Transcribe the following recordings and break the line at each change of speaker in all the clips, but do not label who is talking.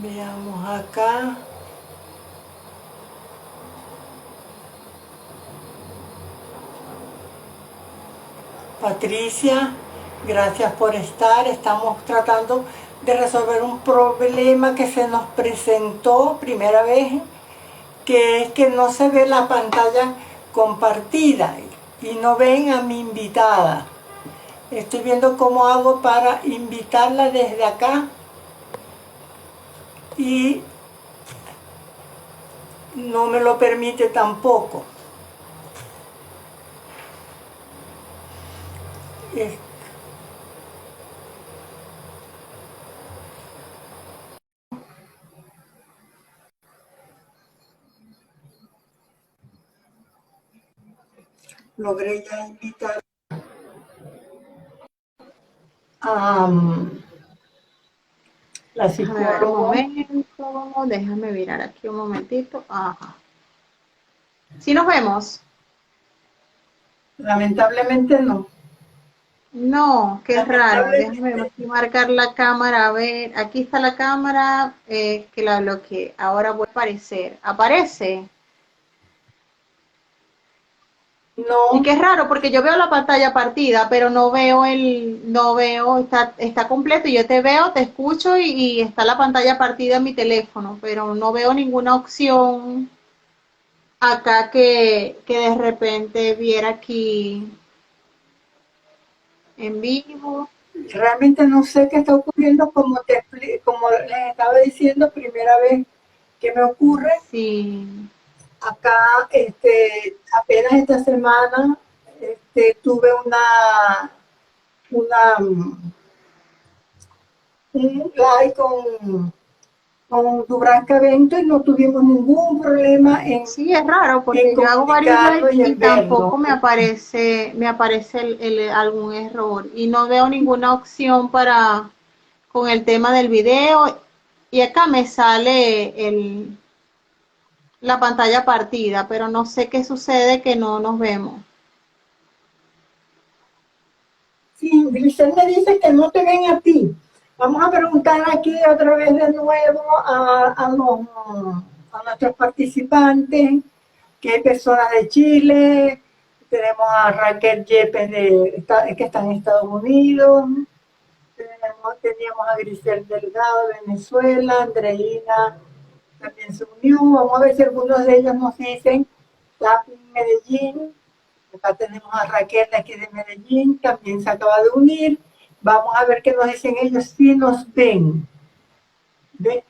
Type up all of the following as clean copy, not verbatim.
Veamos acá. Patricia, gracias por estar. Estamos tratando de resolver un problema que se nos presentó primera vez, que es que no se ve la pantalla compartida y no ven a mi invitada. Estoy viendo cómo hago para invitarla desde acá y no me lo permite tampoco. Logré ya invitar a la
Déjame ver un
psicóloga.
momento, déjame mirar aquí un momentito. Ajá. ¿Sí nos vemos?
Lamentablemente no.
No, qué raro. Déjame
Lamentablemente
aquí marcar la cámara. A ver, aquí está la cámara que la bloqueé. Ahora vuelve a aparecer. ¿Aparece? Y
no.
qué raro, porque yo veo la pantalla partida, pero no veo, está completo. Yo te veo, te escucho y está la pantalla partida en mi teléfono, pero no veo ninguna opción acá que de repente viera aquí en vivo.
Realmente no sé qué está ocurriendo, como les estaba diciendo, primera vez que me ocurre.
Sí.
Acá, apenas esta semana, tuve un live con Dubranca Bento y no tuvimos ningún problema
Sí, es raro
en
porque yo hago varios
comunicarlo
live
y
y
en
tampoco
verlo.
me aparece algún error y no veo ninguna opción con el tema del video y acá me sale la pantalla partida, pero no sé qué sucede que no nos vemos.
Sí, Grisel me dice que no te ven a ti. Vamos a preguntar aquí otra vez de nuevo a nuestros participantes, que hay personas de Chile, tenemos a Raquel Yepes que está en Estados Unidos, teníamos a Grisel Delgado de Venezuela, Andreina también se unió. Vamos a ver si algunos de ellos nos dicen, Lapi Medellín. Acá tenemos a Raquel de aquí de Medellín, también se acaba de unir. Vamos a ver qué nos dicen ellos, si nos ven. ¿Ve?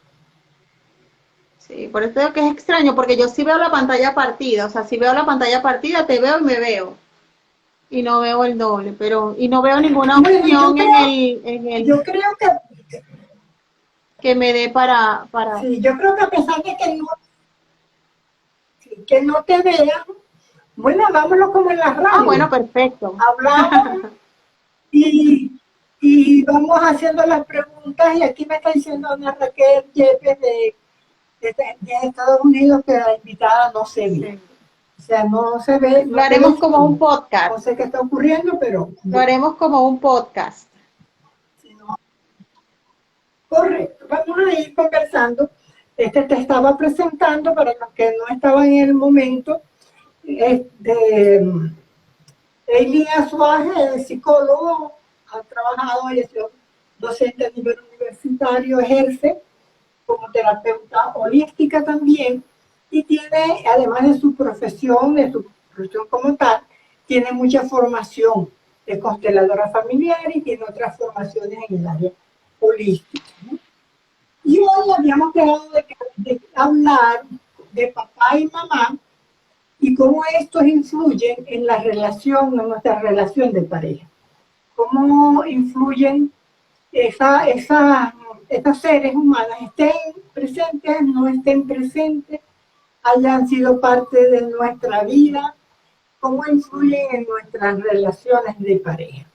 Sí, por eso digo que es extraño porque yo sí veo la pantalla partida, o sea, si veo la pantalla partida te veo y me veo y no veo el doble, pero y no veo ninguna
Bueno,
opción en el
yo creo que,
que me dé para.
sí, yo creo que a pesar de que no te vean, bueno, vámonos como en la
Ah,
radio.
bueno, perfecto.
Hablamos y, y vamos haciendo las preguntas y aquí me está diciendo Ana Raquel Yepes de Estados Unidos que la invitada no se ve.
Sí.
O sea, no se ve,
Lo
no te
haremos
ves
como un
tú. No
podcast.
sé qué está ocurriendo, pero
Lo haremos como un podcast.
si no, correcto. Vamos a ir conversando. Te estaba presentando para los que no estaban en el momento. Eileen Azuaje es psicólogo, ha trabajado y ha sido docente a nivel universitario, ejerce como terapeuta holística también y tiene, además de su profesión como tal, tiene mucha formación de consteladora familiar y tiene otras formaciones en el área holística, ¿no? Y hoy habíamos quedado de hablar de papá y mamá y cómo estos influyen en la relación, en nuestra relación de pareja. Cómo influyen estos seres humanos, estén presentes, no estén presentes, hayan sido parte de nuestra vida, cómo influyen en nuestras relaciones de pareja.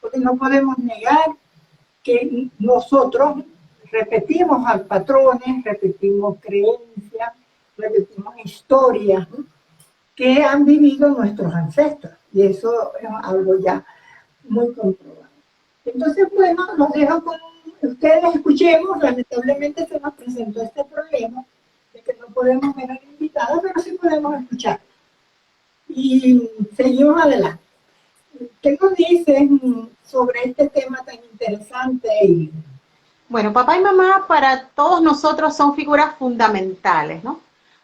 Porque no podemos negar que nosotros repetimos patrones, repetimos creencias, repetimos historias, ¿no?, que han vivido nuestros ancestros. Y eso es algo ya muy comprobado. Entonces, bueno, los dejo con ustedes escuchemos, lamentablemente se nos presentó este problema de que no podemos ver a la invitada, pero sí podemos escuchar. Y seguimos adelante. ¿Qué nos dicen sobre este tema tan interesante?
Bueno, papá y mamá para todos nosotros son figuras fundamentales, ¿no?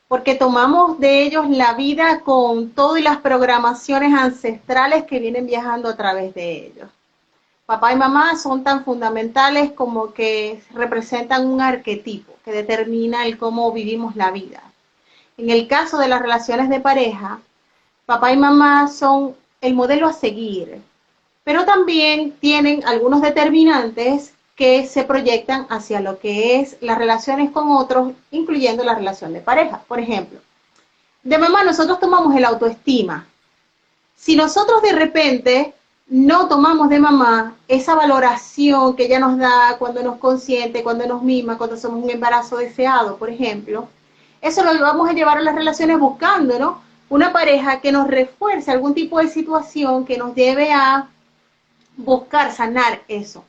Porque tomamos de ellos la vida con todo y las programaciones ancestrales que vienen viajando a través de ellos. Papá y mamá son tan fundamentales como que representan un arquetipo que determina el cómo vivimos la vida. En el caso de las relaciones de pareja, papá y mamá son el modelo a seguir, pero también tienen algunos determinantes que se proyectan hacia lo que es las relaciones con otros, incluyendo la relación de pareja. Por ejemplo, de mamá nosotros tomamos el autoestima. Si nosotros de repente no tomamos de mamá esa valoración que ella nos da cuando nos consiente, cuando nos mima, cuando somos un embarazo deseado, por ejemplo, eso lo vamos a llevar a las relaciones buscando, ¿no? Una pareja que nos refuerce algún tipo de situación que nos lleve a buscar sanar eso.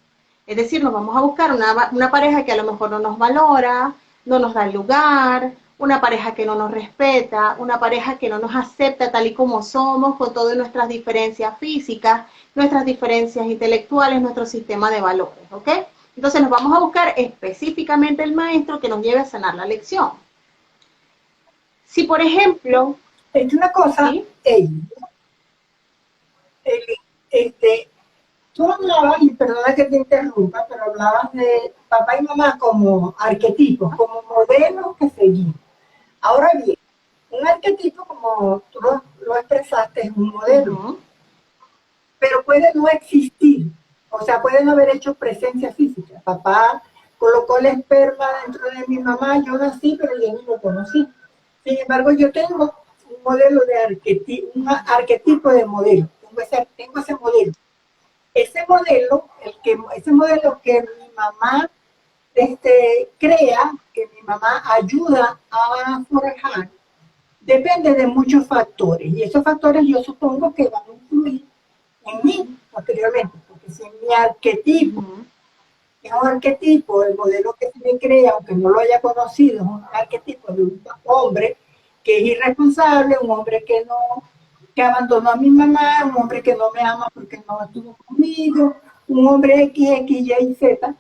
Es decir, nos vamos a buscar una pareja que a lo mejor no nos valora, no nos da el lugar, una pareja que no nos respeta, una pareja que no nos acepta tal y como somos, con todas nuestras diferencias físicas, nuestras diferencias intelectuales, nuestro sistema de valores, ¿ok? Entonces nos vamos a buscar específicamente el maestro que nos lleve a sanar la lección. Si, por ejemplo...
Es una cosa,
¿sí?
Tú hablabas, y perdona que te interrumpa, pero hablabas de papá y mamá como arquetipos, como modelos que seguir. Ahora bien, un arquetipo, como tú lo expresaste, es un modelo, pero puede no existir, o sea, puede no haber hecho presencia física. Papá colocó el esperma dentro de mi mamá, yo nací, pero yo ni lo conocí. Sin embargo, yo tengo un modelo de arquetipo, un arquetipo de modelo, tengo ese modelo. Ese modelo que mi mamá crea, que mi mamá ayuda a forjar, depende de muchos factores. Y esos factores yo supongo que van a influir en mí posteriormente, porque si mi arquetipo es un arquetipo, el modelo que se me crea, aunque no lo haya conocido, es un arquetipo de un hombre que es irresponsable, un hombre que abandonó a mi mamá, un hombre que no me ama porque no estuvo conmigo, un hombre X, Y, Z,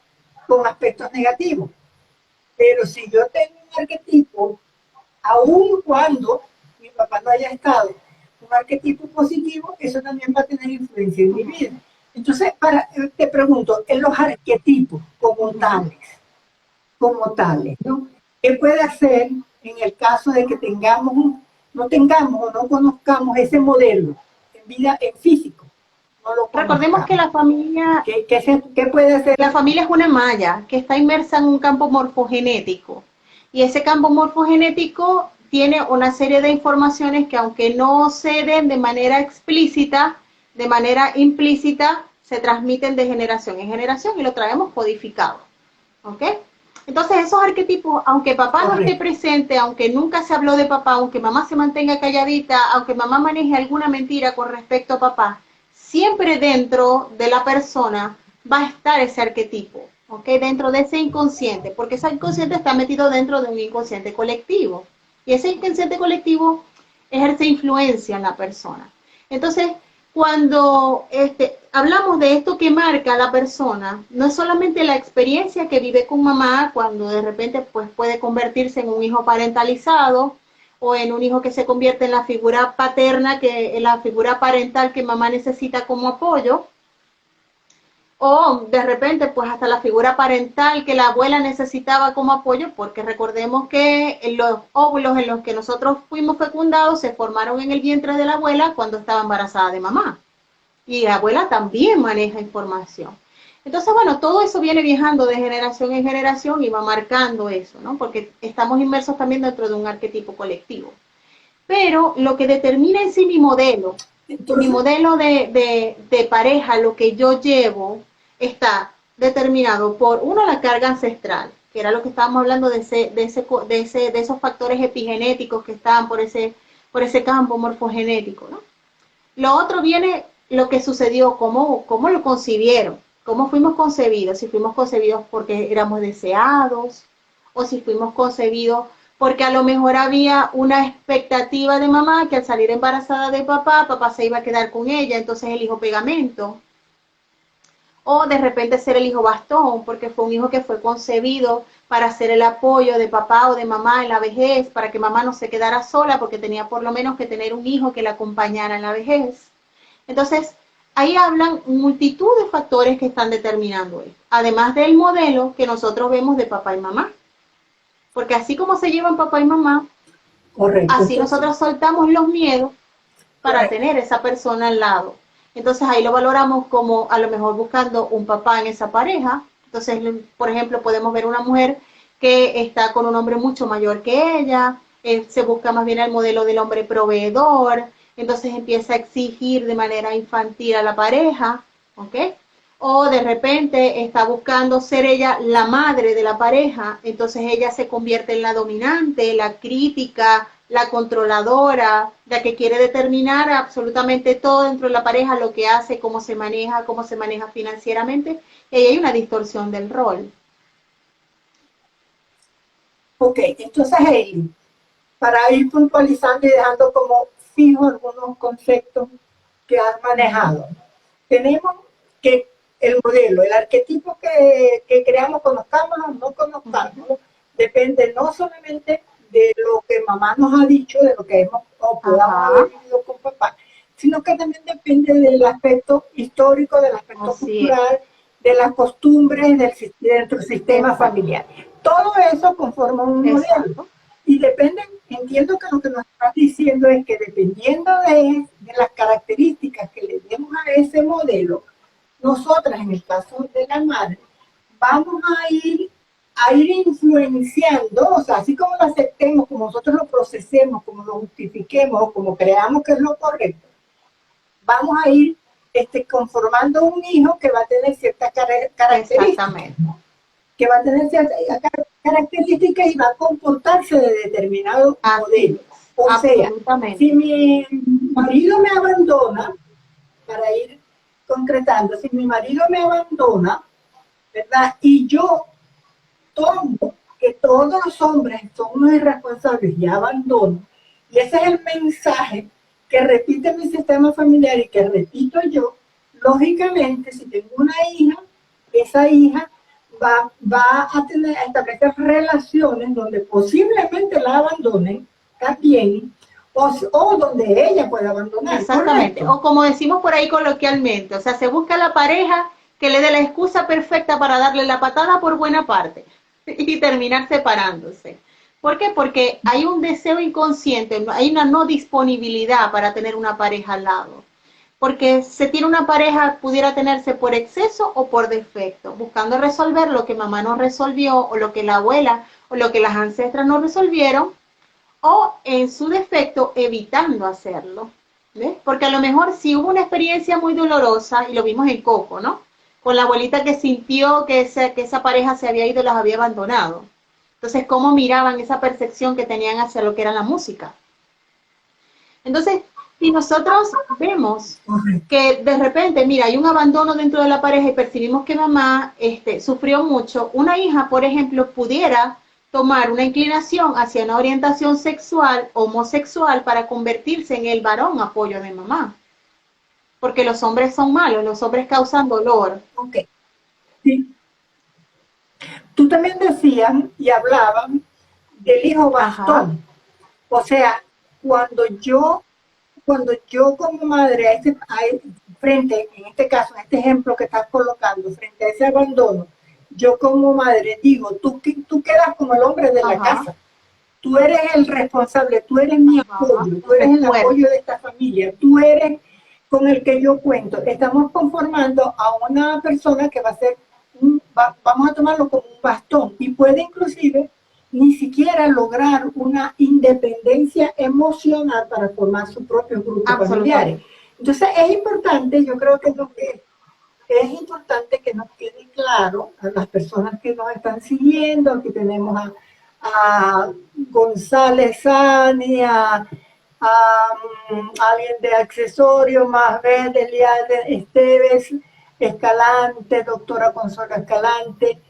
con aspectos negativos. Pero si yo tengo un arquetipo, aun cuando mi papá no haya estado, un arquetipo positivo, eso también va a tener influencia en mi vida. Entonces, te pregunto, en los arquetipos como tales, ¿no? ¿Qué puede hacer en el caso de que no tengamos o no conozcamos ese modelo en vida, en físico? No lo
Recordemos que la familia...
¿Qué puede hacer?
La familia es una malla que está inmersa en un campo morfogenético. Y ese campo morfogenético tiene una serie de informaciones que, aunque no se den de manera explícita, de manera implícita, se transmiten de generación en generación y lo traemos codificado. ¿Ok? Entonces esos arquetipos, aunque papá no esté presente, aunque nunca se habló de papá, aunque mamá se mantenga calladita, aunque mamá maneje alguna mentira con respecto a papá, siempre dentro de la persona va a estar ese arquetipo, ¿ok? Dentro de ese inconsciente, porque ese inconsciente está metido dentro de un inconsciente colectivo. Y ese inconsciente colectivo ejerce influencia en la persona. Entonces, cuando hablamos de esto que marca a la persona, no es solamente la experiencia que vive con mamá, cuando de repente pues, puede convertirse en un hijo parentalizado, o en un hijo que se convierte en la figura paterna, en la figura parental que mamá necesita como apoyo, o de repente pues hasta la figura parental que la abuela necesitaba como apoyo, porque recordemos que los óvulos en los que nosotros fuimos fecundados se formaron en el vientre de la abuela cuando estaba embarazada de mamá, y la abuela también maneja información. Entonces, bueno, todo eso viene viajando de generación en generación y va marcando eso, ¿no? Porque estamos inmersos también dentro de un arquetipo colectivo. Pero lo que determina en sí mi modelo de pareja, lo que yo llevo, está determinado por, uno, la carga ancestral, que era lo que estábamos hablando de esos factores epigenéticos que estaban por ese campo morfogenético, ¿no? Lo otro viene lo que sucedió, cómo lo concibieron. cómo fuimos concebidos, si fuimos concebidos porque éramos deseados o si fuimos concebidos porque a lo mejor había una expectativa de mamá que al salir embarazada de papá, papá se iba a quedar con ella, entonces el hijo pegamento. O de repente ser el hijo bastón, porque fue un hijo que fue concebido para ser el apoyo de papá o de mamá en la vejez, para que mamá no se quedara sola, porque tenía por lo menos que tener un hijo que la acompañara en la vejez. Entonces, ahí hablan multitud de factores que están determinando esto, además del modelo que nosotros vemos de papá y mamá. Porque así como se llevan papá y mamá,
Correcto.
así nosotros soltamos los miedos para tener esa persona al lado. Entonces ahí lo valoramos como a lo mejor buscando un papá en esa pareja. Entonces, por ejemplo, podemos ver una mujer que está con un hombre mucho mayor que ella, se busca más bien el modelo del hombre proveedor, entonces empieza a exigir de manera infantil a la pareja, ¿ok? O de repente está buscando ser ella la madre de la pareja, entonces ella se convierte en la dominante, la crítica, la controladora, la que quiere determinar absolutamente todo dentro de la pareja, lo que hace, cómo se maneja financieramente, y ahí hay una distorsión del rol.
Ok, entonces, Hailey, para ir puntualizando y dejando como fijo algunos conceptos que has manejado, tenemos que el modelo, el arquetipo que creamos, conozcamos o no conozcamos, depende no solamente de lo que mamá nos ha dicho, de lo que hemos o podamos haber vivido con papá, sino que también depende del aspecto histórico, del aspecto cultural, de las costumbres de nuestro sistema familiar. Todo eso conforma un modelo. Y depende, entiendo que lo que nos estás diciendo es que dependiendo de las características que le demos a ese modelo, nosotras, en el caso de la madre, vamos a ir influenciando, o sea, así como lo aceptemos, como nosotros lo procesemos, como lo justifiquemos, o como creamos que es lo correcto, vamos a ir conformando un hijo que va a tener ciertas características.
Exactamente.
Que va a tener ciertas características y va a comportarse de determinado modelo. O sea, si mi marido me abandona, para ir concretando, si mi marido me abandona, ¿verdad? Y yo tomo que todos los hombres son unos irresponsables y abandono, y ese es el mensaje que repite mi sistema familiar y que repito yo, lógicamente, si tengo una hija, esa hija va a establecer relaciones donde posiblemente la abandonen también, o donde ella pueda abandonar.
Exactamente, ¿correcto? O como decimos por ahí coloquialmente, o sea, se busca la pareja que le dé la excusa perfecta para darle la patada por buena parte y terminar separándose. ¿Por qué? Porque hay un deseo inconsciente, hay una no disponibilidad para tener una pareja al lado. Porque se tiene una pareja, pudiera tenerse por exceso o por defecto, buscando resolver lo que mamá no resolvió, o lo que la abuela, o lo que las ancestras no resolvieron, o en su defecto evitando hacerlo. ¿Ves? Porque a lo mejor si hubo una experiencia muy dolorosa, y lo vimos en Coco, ¿no? Con la abuelita que sintió que esa pareja se había ido y los había abandonado. Entonces, ¿cómo miraban esa percepción que tenían hacia lo que era la música? Entonces, si nosotros vemos que de repente, mira, hay un abandono dentro de la pareja y percibimos que mamá sufrió mucho, una hija, por ejemplo, pudiera tomar una inclinación hacia una orientación sexual, homosexual, para convertirse en el varón apoyo de mamá. Porque los hombres son malos, los hombres causan dolor.
Ok. Sí. Tú también decías y hablaban del hijo bastón. O sea, cuando yo como madre, frente, en este caso, en este ejemplo que estás colocando, frente a ese abandono, yo como madre digo, tú quedas como el hombre de la casa. Tú eres el responsable, tú eres mi apoyo, tú eres el apoyo de esta familia, tú eres con el que yo cuento. Estamos conformando a una persona que va a ser, vamos a tomarlo como un bastón, y puede inclusive ni siquiera lograr una independencia emocional para formar sus propios grupos familiares. Entonces es importante, yo creo que es importante que nos quede claro a las personas que nos están siguiendo. Aquí tenemos a González Sani, a alguien de Accesorios, más Eliade Esteves, Escalante, doctora Consuelo Escalante,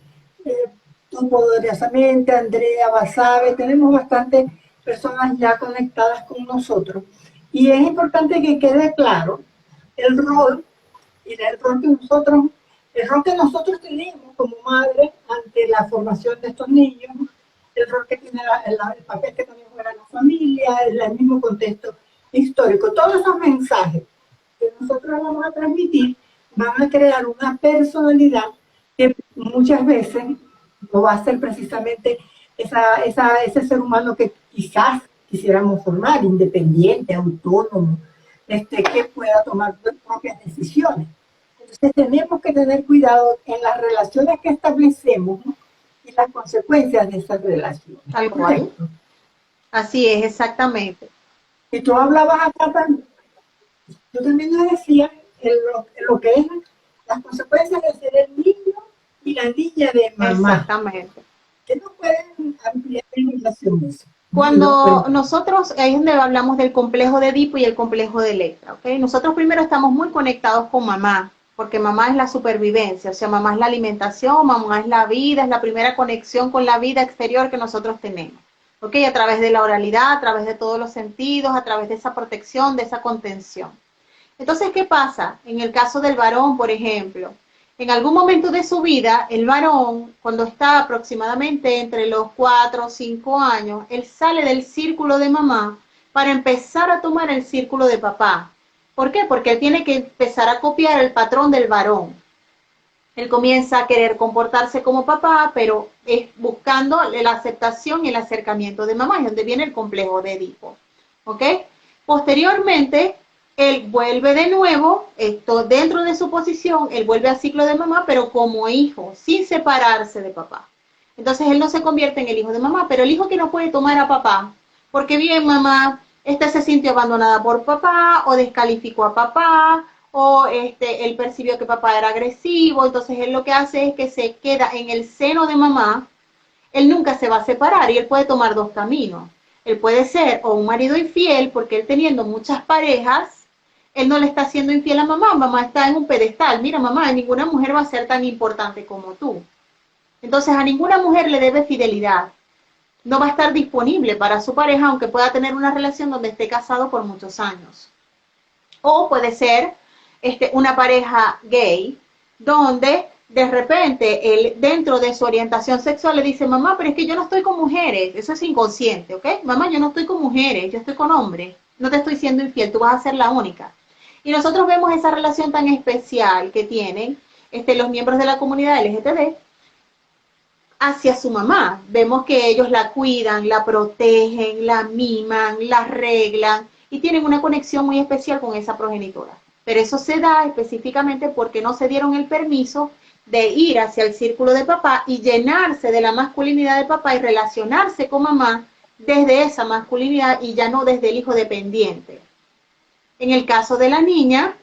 tú poderosamente, Andrea Basabe, tenemos bastantes personas ya conectadas con nosotros. Y es importante que quede claro el rol y el rol que nosotros tenemos como madres ante la formación de estos niños, el rol que tiene el papel que también juega la familia, el mismo contexto histórico. Todos esos mensajes que nosotros vamos a transmitir van a crear una personalidad que muchas veces no va a ser precisamente ese ser humano que quizás quisiéramos formar, independiente, autónomo, que pueda tomar propias decisiones. Entonces tenemos que tener cuidado en las relaciones que establecemos, ¿no? Y las consecuencias de esas relaciones.
Tal cual. Así es, exactamente.
Y tú hablabas acá también, tú también nos decías lo que es las consecuencias de ser el niño y la niña de mamá.
Exactamente.
¿Qué nos pueden ampliar en relación a eso?
Cuando nosotros, ahí es donde hablamos del complejo de Edipo y el complejo de Electra, ¿ok? Nosotros primero estamos muy conectados con mamá, porque mamá es la supervivencia, o sea, mamá es la alimentación, mamá es la vida, es la primera conexión con la vida exterior que nosotros tenemos, ¿ok? A través de la oralidad, a través de todos los sentidos, a través de esa protección, de esa contención. Entonces, ¿qué pasa? En el caso del varón, por ejemplo, en algún momento de su vida, el varón, cuando está aproximadamente entre los 4 o 5 años, él sale del círculo de mamá para empezar a tomar el círculo de papá. ¿Por qué? Porque él tiene que empezar a copiar el patrón del varón. Él comienza a querer comportarse como papá, pero es buscando la aceptación y el acercamiento de mamá, es donde viene el complejo de Edipo. ¿Ok? Posteriormente, él vuelve de nuevo, dentro de su posición, él vuelve al ciclo de mamá, pero como hijo, sin separarse de papá. Entonces él no se convierte en el hijo de mamá, pero el hijo que no puede tomar a papá, porque bien mamá, se sintió abandonada por papá, o descalificó a papá, o él percibió que papá era agresivo, entonces él lo que hace es que se queda en el seno de mamá, él nunca se va a separar y él puede tomar dos caminos. Él puede ser o un marido infiel, porque él teniendo muchas parejas, él no le está haciendo infiel a mamá, mamá está en un pedestal, mira mamá, ninguna mujer va a ser tan importante como tú. Entonces a ninguna mujer le debe fidelidad, no va a estar disponible para su pareja, aunque pueda tener una relación donde esté casado por muchos años. O puede ser una pareja gay, donde de repente él dentro de su orientación sexual le dice, mamá, pero es que yo no estoy con mujeres, eso es inconsciente, ¿ok? Mamá, yo no estoy con mujeres, yo estoy con hombres, no te estoy siendo infiel, tú vas a ser la única. Y nosotros vemos esa relación tan especial que tienen los miembros de la comunidad LGTB hacia su mamá. Vemos que ellos la cuidan, la protegen, la miman, la arreglan y tienen una conexión muy especial con esa progenitora. Pero eso se da específicamente porque no se dieron el permiso de ir hacia el círculo de papá y llenarse de la masculinidad de papá y relacionarse con mamá desde esa masculinidad y ya no desde el hijo dependiente. En el caso de la niña,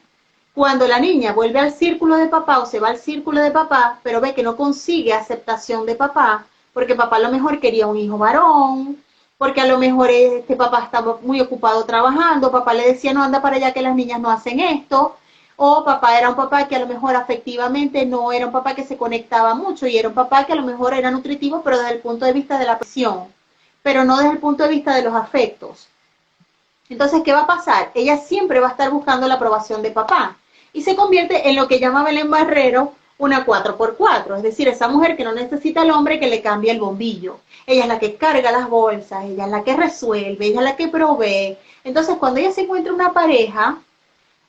cuando la niña vuelve al círculo de papá o se va al círculo de papá, pero ve que no consigue aceptación de papá, porque papá a lo mejor quería un hijo varón, porque a lo mejor papá estaba muy ocupado trabajando, papá le decía no anda para allá que las niñas no hacen esto, o papá era un papá que a lo mejor afectivamente no era un papá que se conectaba mucho y era un papá que a lo mejor era nutritivo, pero desde el punto de vista de la pasión, pero no desde el punto de vista de los afectos. Entonces, ¿qué va a pasar? Ella siempre va a estar buscando la aprobación de papá y se convierte en lo que llama Belén Barrero una 4x4, es decir, esa mujer que no necesita al hombre que le cambie el bombillo. Ella es la que carga las bolsas, ella es la que resuelve, ella es la que provee. Entonces, cuando ella se encuentra una pareja,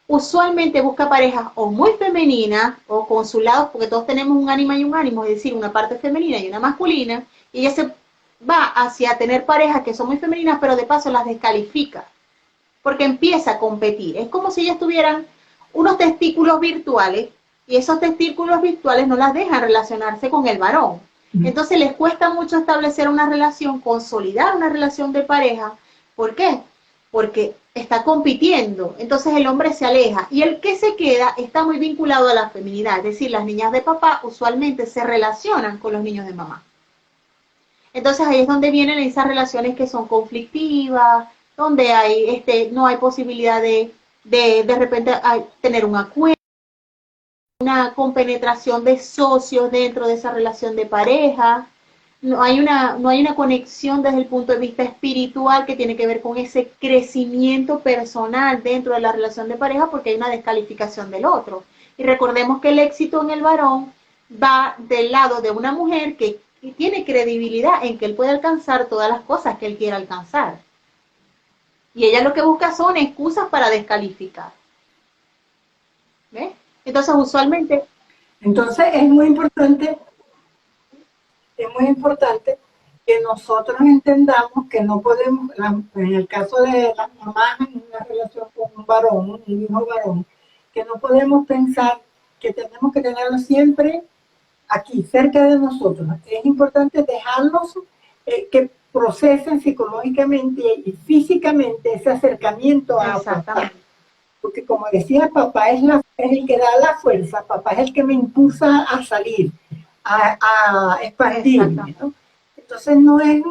usualmente busca parejas o muy femeninas o con su lado, porque todos tenemos un ánima y un ánimo, es decir, una parte femenina y una masculina, y ella se va hacia tener parejas que son muy femeninas, pero de paso las descalifica, porque empieza a competir. Es como si ellas tuvieran unos testículos virtuales y esos testículos virtuales no las dejan relacionarse con el varón. Entonces les cuesta mucho establecer una relación, consolidar una relación de pareja. ¿Por qué? Porque está compitiendo. Entonces el hombre se aleja y el que se queda está muy vinculado a la feminidad. Es decir, las niñas de papá usualmente se relacionan con los niños de mamá. Entonces ahí es donde vienen esas relaciones que son conflictivas, donde hay no hay posibilidad de repente tener un acuerdo. una compenetración de socios dentro de esa relación de pareja, no hay una conexión desde el punto de vista espiritual que tiene que ver con ese crecimiento personal dentro de la relación de pareja, porque hay una descalificación del otro. Y recordemos que el éxito en el varón va del lado de una mujer que tiene credibilidad en que él puede alcanzar todas las cosas que él quiera alcanzar. Y ella lo que busca son excusas para descalificar. ¿Ves? Entonces, usualmente...
Entonces es muy importante que nosotros entendamos que no podemos, en el caso de las mamás en una relación con un varón, un hijo varón, que no podemos pensar que tenemos que tenerlo siempre aquí, cerca de nosotros. Es importante dejarlos que procesen psicológicamente y físicamente ese acercamiento a papá. Porque como decía, papá es el que da la fuerza, papá es el que me impulsa a salir, a expandirme, ¿no? Entonces no es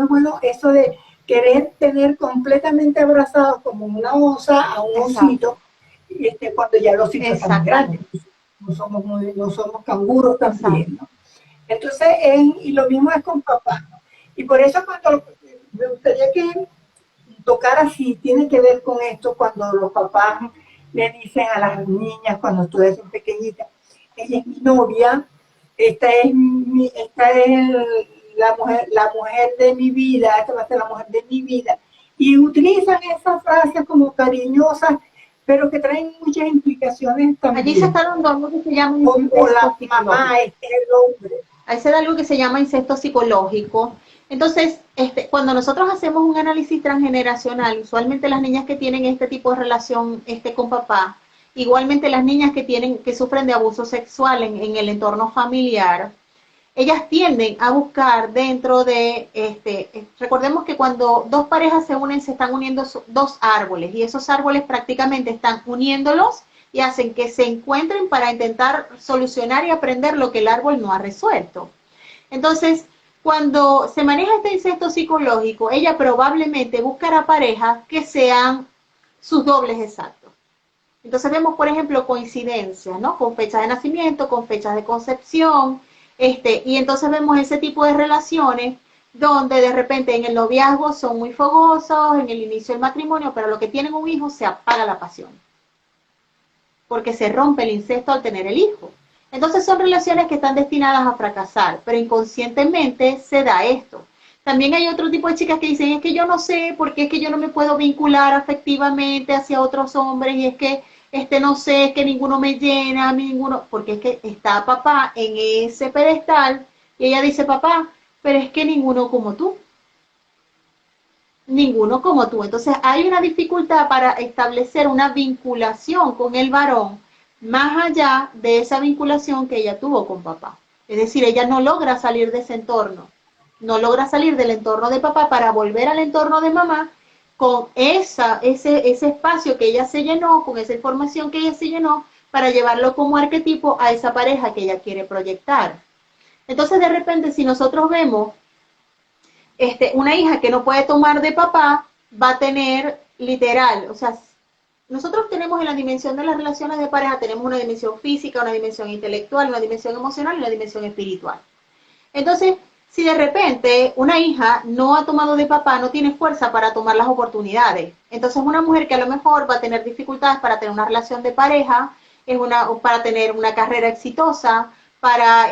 bueno eso de querer tener completamente abrazados como una osa a un osito, cuando ya los ositos están grandes. No somos canguros también, ¿no? Entonces, y lo mismo es con papá, ¿no? Y por eso cuando me gustaría que tocara si tiene que ver con esto, cuando los papás le dicen a las niñas cuando todas son pequeñitas, ella es mi novia, esta es la mujer de mi vida, esta va a ser la mujer de mi vida, y utilizan esas frases como cariñosas, pero que traen muchas implicaciones también.
Allí se está dando algo que se llama
incesto la mamá, es el hombre.
Ahí se da algo que se llama incesto psicológico. Entonces, cuando nosotros hacemos un análisis transgeneracional, usualmente las niñas que tienen este tipo de relación con papá, igualmente las niñas que sufren de abuso sexual en el entorno familiar, ellas tienden a buscar dentro de, recordemos que cuando dos parejas se unen, se están uniendo dos árboles, y esos árboles prácticamente están uniéndolos y hacen que se encuentren para intentar solucionar y aprender lo que el árbol no ha resuelto. Entonces, cuando se maneja este incesto psicológico, ella probablemente buscará parejas que sean sus dobles exactos. Entonces vemos, por ejemplo, coincidencias, ¿no? Con fechas de nacimiento, con fechas de concepción, y entonces vemos ese tipo de relaciones donde de repente en el noviazgo son muy fogosos, en el inicio del matrimonio, pero lo que tienen un hijo se apaga la pasión, porque se rompe el incesto al tener el hijo. Entonces son relaciones que están destinadas a fracasar, pero inconscientemente se da esto. También hay otro tipo de chicas que dicen, es que yo no sé, porque es que yo no me puedo vincular afectivamente hacia otros hombres, y es que no sé, es que ninguno me llena, porque es que está papá en ese pedestal, y ella dice, papá, pero es que ninguno como tú. Ninguno como tú. Entonces hay una dificultad para establecer una vinculación con el varón, más allá de esa vinculación que ella tuvo con papá. Es decir, ella no logra salir de ese entorno, no logra salir del entorno de papá para volver al entorno de mamá con ese espacio que ella se llenó, con esa información que ella se llenó, para llevarlo como arquetipo a esa pareja que ella quiere proyectar. Entonces, de repente, si nosotros vemos una hija que no puede tomar de papá, va a tener literal, o sea, nosotros tenemos en la dimensión de las relaciones de pareja, tenemos una dimensión física, una dimensión intelectual, una dimensión emocional y una dimensión espiritual. Entonces, si de repente una hija no ha tomado de papá, no tiene fuerza para tomar las oportunidades, entonces una mujer que a lo mejor va a tener dificultades para tener una relación de pareja, para tener una carrera exitosa, para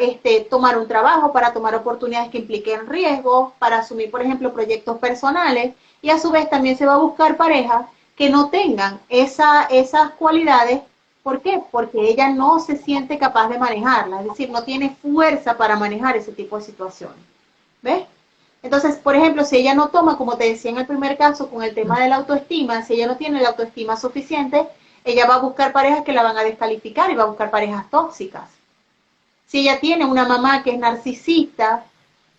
tomar un trabajo, para tomar oportunidades que impliquen riesgos, para asumir, por ejemplo, proyectos personales, y a su vez también se va a buscar parejas que no tengan esas cualidades. ¿Por qué? Porque ella no se siente capaz de manejarla, es decir, no tiene fuerza para manejar ese tipo de situaciones. ¿Ves? Entonces, por ejemplo, si ella no toma, como te decía en el primer caso, con el tema de la autoestima, si ella no tiene la autoestima suficiente, ella va a buscar parejas que la van a descalificar y va a buscar parejas tóxicas. Si ella tiene una mamá que es narcisista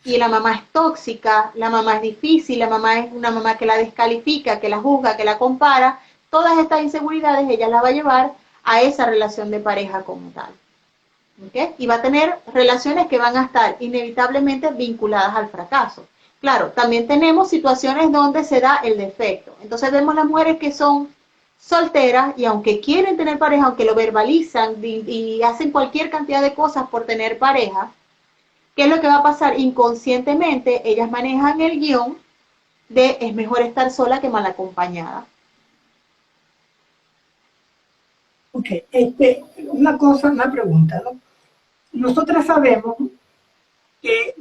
y la mamá es tóxica, la mamá es difícil, la mamá es una mamá que la descalifica, que la juzga, que la compara, todas estas inseguridades ella las va a llevar a esa relación de pareja como tal. ¿Okay? Y va a tener relaciones que van a estar inevitablemente vinculadas al fracaso. Claro, también tenemos situaciones donde se da el defecto. Entonces vemos las mujeres que son solteras y aunque quieren tener pareja, aunque lo verbalizan y hacen cualquier cantidad de cosas por tener pareja, ¿qué es lo que va a pasar? Inconscientemente ellas manejan el guión de es mejor estar sola que mal acompañada.
Ok, una pregunta, ¿no? Nosotras sabemos que,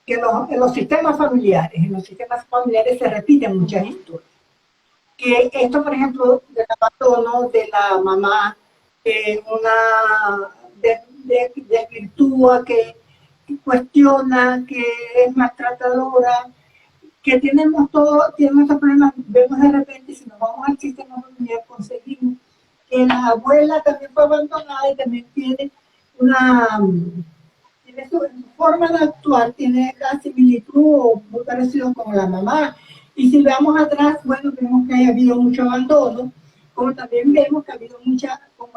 en los sistemas familiares se repiten muchas historias. Que esto, por ejemplo, del abandono de la mamá, una desvirtúa, que cuestiona, que es maltratadora, que tienen estos problemas, vemos de repente, si nos vamos al sistema familiar, conseguimos que la abuela también fue abandonada y también tiene su forma de actuar, tiene la similitud o muy parecido con la mamá. Y si vamos atrás, bueno, vemos que ha habido mucho abandono, como también vemos que ha habido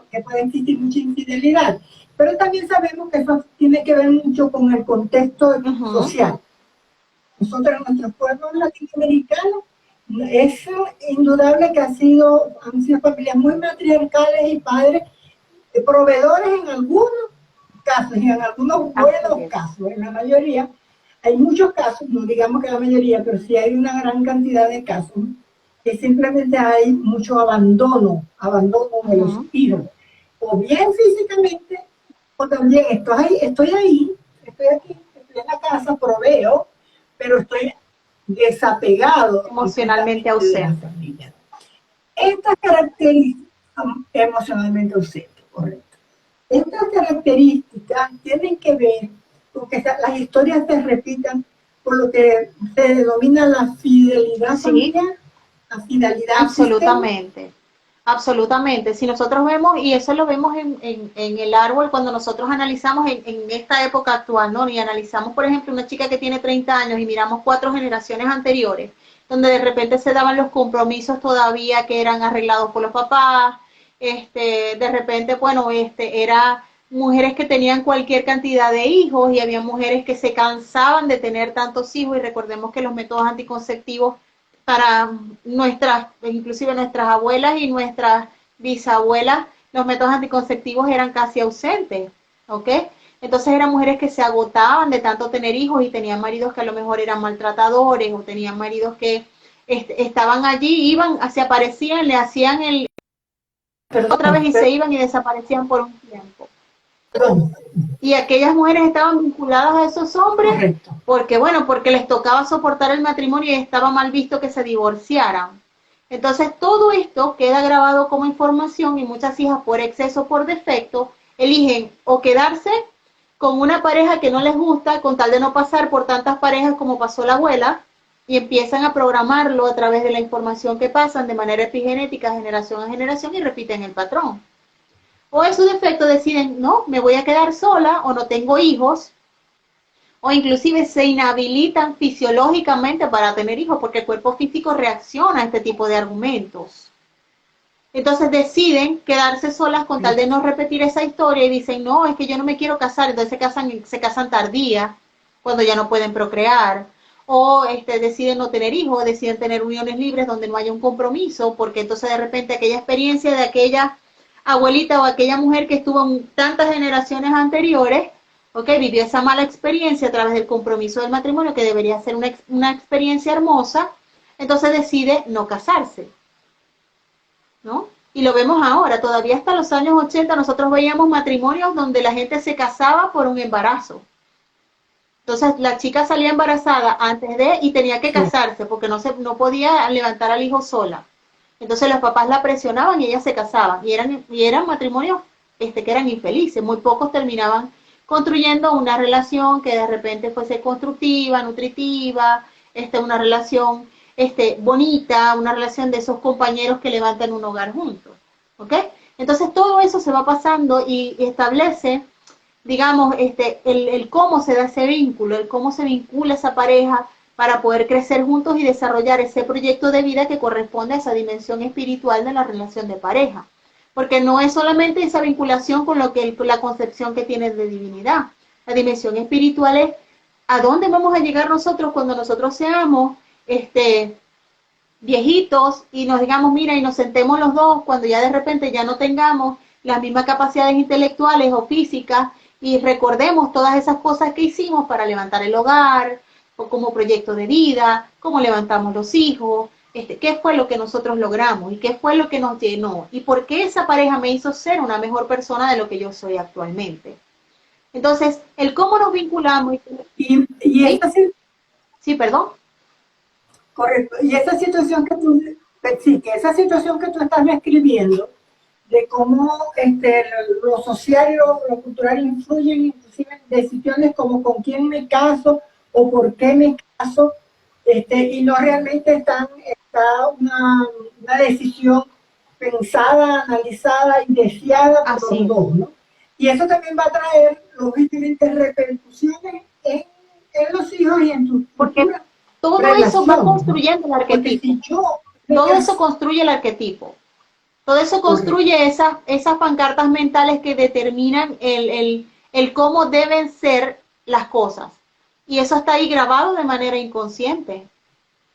que puede existir mucha infidelidad. Pero también sabemos que eso tiene que ver mucho con el contexto social. Nosotros, en nuestros pueblos latinoamericanos, es indudable que han sido familias muy matriarcales y padres proveedores en algunos casos y en algunos buenos casos. En la mayoría, hay muchos casos, no digamos que la mayoría, pero sí hay una gran cantidad de casos que simplemente hay mucho abandono de los hijos, o bien físicamente, o también estoy aquí, estoy en la casa, proveo, pero estoy desapegado
emocionalmente ausente.
De la familia. Estas características son emocionalmente ausentes, correcto. Estas características tienen que ver con que las historias se repitan por lo que se denomina la fidelidad familiar, la fidelidad
absolutamente. Absolutamente. Si nosotros vemos, y eso lo vemos en el árbol cuando nosotros analizamos en esta época actual, ¿no? Y analizamos, por ejemplo, una chica que tiene 30 años y miramos 4 generaciones anteriores, donde de repente se daban los compromisos todavía que eran arreglados por los papás, de repente, bueno, era mujeres que tenían cualquier cantidad de hijos y había mujeres que se cansaban de tener tantos hijos y recordemos que los métodos anticonceptivos para inclusive nuestras abuelas y nuestras bisabuelas, los métodos anticonceptivos eran casi ausentes, ¿ok? Entonces eran mujeres que se agotaban de tanto tener hijos y tenían maridos que a lo mejor eran maltratadores o tenían maridos que estaban allí, se aparecían, le hacían otra vez y se iban y desaparecían por un tiempo. Y aquellas mujeres estaban vinculadas a esos hombres. Correcto. Porque les tocaba soportar el matrimonio y estaba mal visto que se divorciaran. Entonces todo esto queda grabado como información y muchas hijas por exceso, por defecto, eligen o quedarse con una pareja que no les gusta con tal de no pasar por tantas parejas como pasó la abuela y empiezan a programarlo a través de la información que pasan de manera epigenética generación a generación y repiten el patrón. O en su defecto deciden, no, me voy a quedar sola o no tengo hijos, o inclusive se inhabilitan fisiológicamente para tener hijos porque el cuerpo físico reacciona a este tipo de argumentos. Entonces deciden quedarse solas con tal de no repetir esa historia y dicen, no, es que yo no me quiero casar, entonces se casan tardía, cuando ya no pueden procrear, o deciden no tener hijos, deciden tener uniones libres donde no haya un compromiso, porque entonces de repente aquella experiencia de aquella abuelita o aquella mujer que estuvo en tantas generaciones anteriores, vivió esa mala experiencia a través del compromiso del matrimonio, que debería ser una experiencia hermosa, entonces decide no casarse, ¿no? Y lo vemos ahora, todavía hasta los años 80 nosotros veíamos matrimonios donde la gente se casaba por un embarazo. Entonces la chica salía embarazada antes de y tenía que casarse porque no podía levantar al hijo sola. Entonces los papás la presionaban y ellas se casaban. Y eran matrimonios que eran infelices. Muy pocos terminaban construyendo una relación que de repente fuese constructiva, nutritiva, una relación bonita, una relación de esos compañeros que levantan un hogar juntos. ¿Ok? Entonces todo eso se va pasando y establece, digamos, el cómo se da ese vínculo, el cómo se vincula esa pareja para poder crecer juntos y desarrollar ese proyecto de vida que corresponde a esa dimensión espiritual de la relación de pareja. Porque no es solamente esa vinculación con la concepción que tienes de divinidad. La dimensión espiritual es a dónde vamos a llegar nosotros cuando nosotros seamos viejitos y nos digamos, mira, y nos sentemos los dos cuando ya de repente ya no tengamos las mismas capacidades intelectuales o físicas y recordemos todas esas cosas que hicimos para levantar el hogar, o como proyecto de vida, cómo levantamos los hijos, qué fue lo que nosotros logramos y qué fue lo que nos llenó y por qué esa pareja me hizo ser una mejor persona de lo que yo soy actualmente. Entonces, el cómo nos vinculamos.
Y
¿Sí?
esta, si-
Sí, perdón.
correcto, y esa situación que tú, sí, que esa situación que tú estás describiendo, de cómo lo social y lo cultural influyen inclusive en decisiones como con quién me caso o por qué me caso, y no realmente está una decisión pensada, analizada y deseada por
Así
los
es.
dos, ¿no? Y eso también va a traer, lógicamente, repercusiones en los hijos y en tus
Porque
futuras
todo eso va
relaciones, ¿no?
construyendo el
Porque
arquetipo.
si yo me
Todo eso
caso,
construye el arquetipo. Todo eso
correcto,
construye esas pancartas mentales que determinan el cómo deben ser las cosas. Y eso está ahí grabado de manera inconsciente.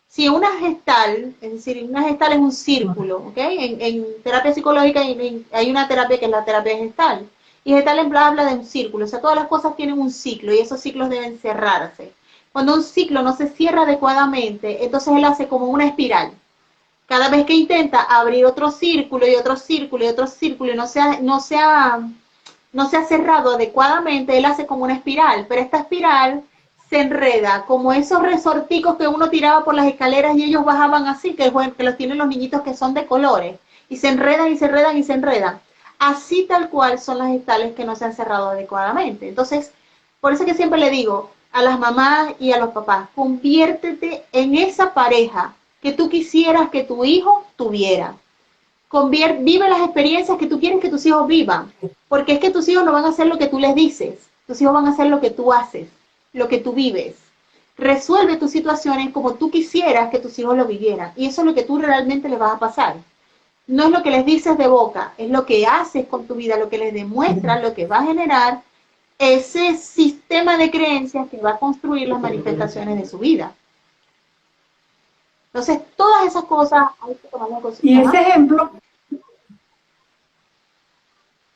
Si una gestal, es decir, una gestal es un círculo, ¿ok? En terapia psicológica hay una terapia que es la terapia gestal. Y gestal habla de un círculo, o sea, todas las cosas tienen un ciclo y esos ciclos deben cerrarse. Cuando un ciclo no se cierra adecuadamente, entonces él hace como una espiral. Cada vez que intenta abrir otro círculo y otro círculo y otro círculo y no se ha cerrado adecuadamente, él hace como una espiral, pero esta espiral se enreda, como esos resorticos que uno tiraba por las escaleras y ellos bajaban así, que los tienen los niñitos que son de colores, y se enredan y se enredan y se enredan. Así tal cual son las estales que no se han cerrado adecuadamente. Entonces, por eso que siempre le digo a las mamás y a los papás, conviértete en esa pareja que tú quisieras que tu hijo tuviera. Vive las experiencias que tú quieres que tus hijos vivan, porque es que tus hijos no van a hacer lo que tú les dices, tus hijos van a hacer lo que tú haces, lo que tú vives. Resuelve tus situaciones como tú quisieras que tus hijos lo vivieran, y eso es lo que tú realmente les vas a pasar. No es lo que les dices de boca, es lo que haces con tu vida, lo que les demuestras, lo que va a generar ese sistema de creencias que va a construir las manifestaciones de su vida. Entonces, todas esas cosas hay que tomarlas en
y
consideración.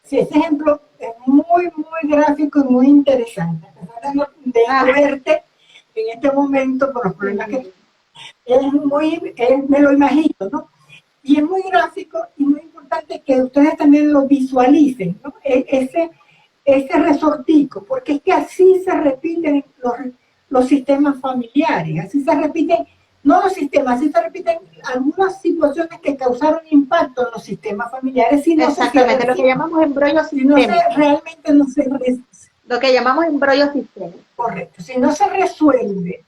ese ejemplo es muy, muy gráfico y muy interesante. A pesar de no
Ah,
verte en este momento por los problemas que
sí,
me lo imagino, ¿no? Y es muy gráfico y muy importante que ustedes también lo visualicen, ¿no? Ese resortico, porque es que así se repiten los sistemas familiares, así se repiten, no los sistemas, así se repiten algunas situaciones que causaron impacto en los sistemas familiares si no se cierra
exactamente,
el
lo que
ciclo,
llamamos embrollo
si no se
sistémico,
realmente no se
lo que llamamos embrollo sistémico.
correcto, si no se resuelve.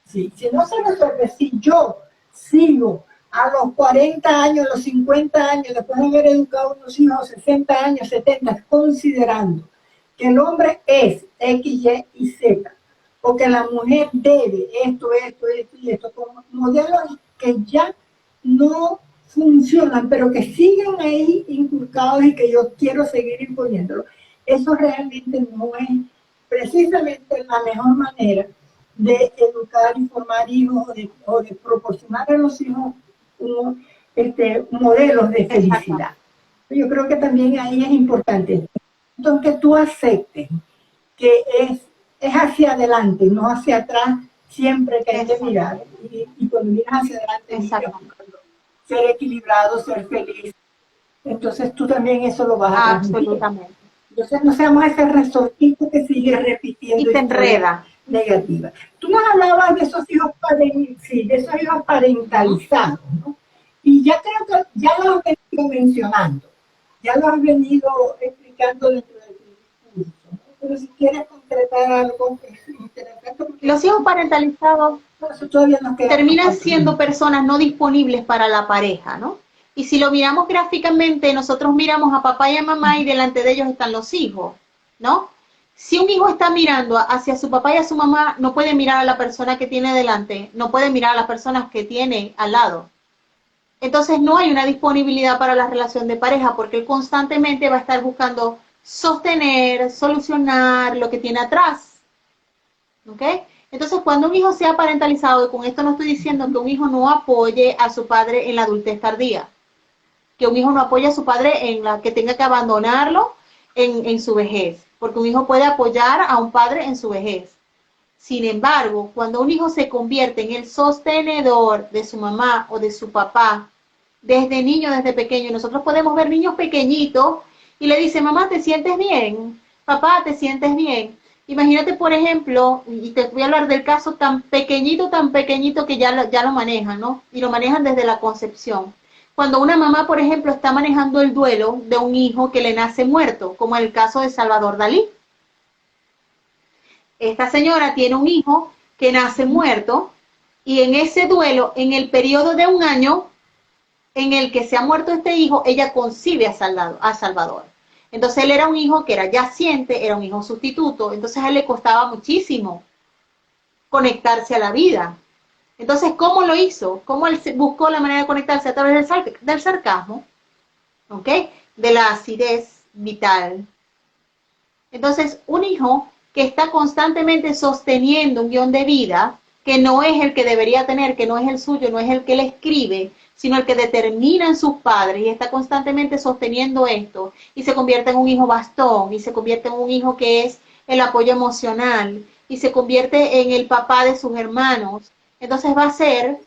Sí, si no se resuelve, si yo sigo a los 40 años, a los 50 años, después de haber educado a unos hijos 60 años, 70, considerando que el hombre es X, Y y Z, o que la mujer debe esto y esto, como modelos que ya no funcionan, pero que siguen ahí inculcados y que yo quiero seguir imponiéndolo. Eso realmente no es precisamente la mejor manera de educar y formar hijos o de proporcionar a los hijos modelos de felicidad.
Exactamente,
Yo creo que también ahí es importante. Entonces que tú aceptes que es hacia adelante, no hacia atrás, siempre que hay que mirar.
exactamente,
Y cuando miras hacia adelante, miras
exactamente,
buscando ser equilibrado, ser feliz. Entonces tú también eso lo vas a transmitir.
absolutamente.
Entonces no seamos ese resortito que sigue
Y
repitiendo
se
historias
enreda.
negativas. Tú nos hablabas de esos hijos, sí, de esos hijos parentalizados, ¿no? Y ya creo que ya lo has venido mencionando, ya lo has venido explicando dentro del discurso, ¿no? Pero si quieres concretar algo que es interesante, porque
Los hijos parentalizados
eso todavía nos queda unos
terminan
cuantos
siendo
minutos.
personas no disponibles para la pareja, ¿no? Y si lo miramos gráficamente, nosotros miramos a papá y a mamá y delante de ellos están los hijos, ¿no? Si un hijo está mirando hacia su papá y a su mamá, no puede mirar a la persona que tiene delante, no puede mirar a las personas que tiene al lado. Entonces no hay una disponibilidad para la relación de pareja porque él constantemente va a estar buscando sostener, solucionar lo que tiene atrás. ¿Ok? Entonces, cuando un hijo sea parentalizado, y con esto no estoy diciendo que un hijo no apoye a su padre en la adultez tardía, que un hijo no apoye a su padre en la que tenga que abandonarlo en su vejez, porque un hijo puede apoyar a un padre en su vejez. Sin embargo, cuando un hijo se convierte en el sostenedor de su mamá o de su papá, desde niño, desde pequeño, nosotros podemos ver niños pequeñitos y le dice, mamá, ¿te sientes bien? Papá, ¿te sientes bien? Imagínate, por ejemplo, y te voy a hablar del caso tan pequeñito que ya lo manejan, ¿no? Y lo manejan desde la concepción. Cuando una mamá, por ejemplo, está manejando el duelo de un hijo que le nace muerto, como el caso de Salvador Dalí. Esta señora tiene un hijo que nace muerto y en ese duelo, en el periodo de un año en el que se ha muerto este hijo, ella concibe a Salvador. Entonces él era un hijo que era yaciente, era un hijo sustituto, entonces a él le costaba muchísimo conectarse a la vida. Entonces, ¿cómo lo hizo? ¿Cómo él buscó la manera de conectarse? A través del sarcasmo, ¿ok? De la acidez vital. Entonces, un hijo que está constantemente sosteniendo un guión de vida que no es el que debería tener, que no es el suyo, no es el que él escribe, sino el que determinan sus padres y está constantemente sosteniendo esto y se convierte en un hijo bastón y se convierte en un hijo que es el apoyo emocional y se convierte en el papá de sus hermanos. Entonces va a ser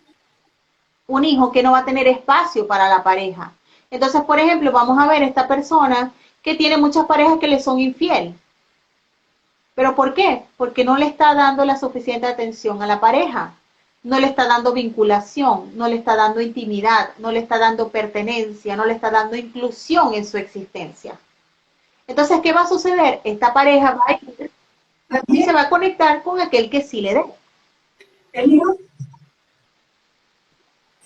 un hijo que no va a tener espacio para la pareja. Entonces, por ejemplo, vamos a ver esta persona que tiene muchas parejas que le son infiel. ¿Pero por qué? Porque no le está dando la suficiente atención a la pareja, no le está dando vinculación, no le está dando intimidad, no le está dando pertenencia, no le está dando inclusión en su existencia. Entonces, ¿qué va a suceder? Esta pareja va a ir y se va a conectar con aquel que sí le dé.
El hijo,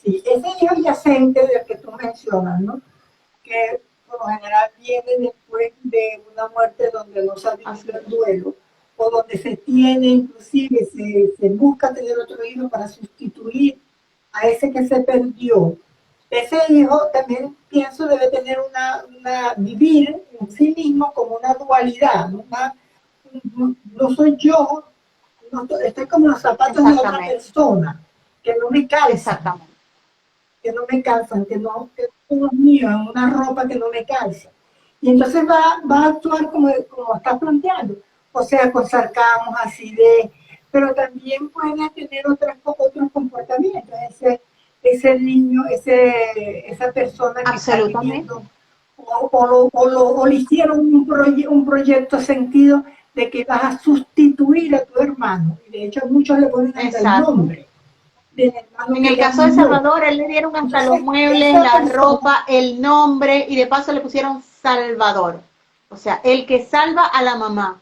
sí, ese hijo yacente del que tú mencionas, ¿no? Que por lo general viene después de una muerte donde no se ha vivido el duelo, o donde se tiene, inclusive se busca tener otro hijo para sustituir a ese que se perdió. Ese hijo también pienso debe tener vivir en sí mismo como una dualidad, ¿no? No soy yo, no, estoy como los zapatos de otra persona, que no me calzan, que no me calzan, que no es mío, es una ropa que no me calza. Y entonces va a actuar como estás planteando, o sea, con sarcasmo, acidez, pero también puede tener otros comportamientos. Ese niño, esa persona que está viviendo, o le hicieron un proyecto sentido de que vas a sustituir a tu hermano. Y de hecho muchos le ponen hasta el nombre.
En el caso de Salvador, él le dieron hasta los muebles, la ropa, el nombre, y de paso le pusieron Salvador. O sea, el que salva a la mamá,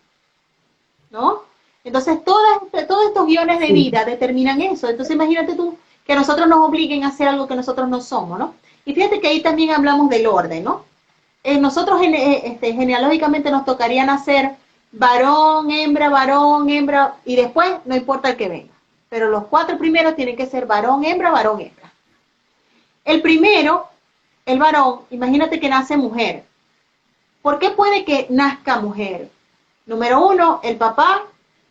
¿no? Entonces, todos estos guiones de vida determinan eso. Entonces, imagínate tú que a nosotros nos obliguen a hacer algo que nosotros no somos, ¿no? Y fíjate que ahí también hablamos del orden, ¿no? Nosotros genealógicamente nos tocaría nacer varón, hembra, y después no importa el que venga. Pero los 4 primeros tienen que ser varón, hembra, varón, hembra. El primero, el varón, imagínate que nace mujer. ¿Por qué puede que nazca mujer? Número 1, el papá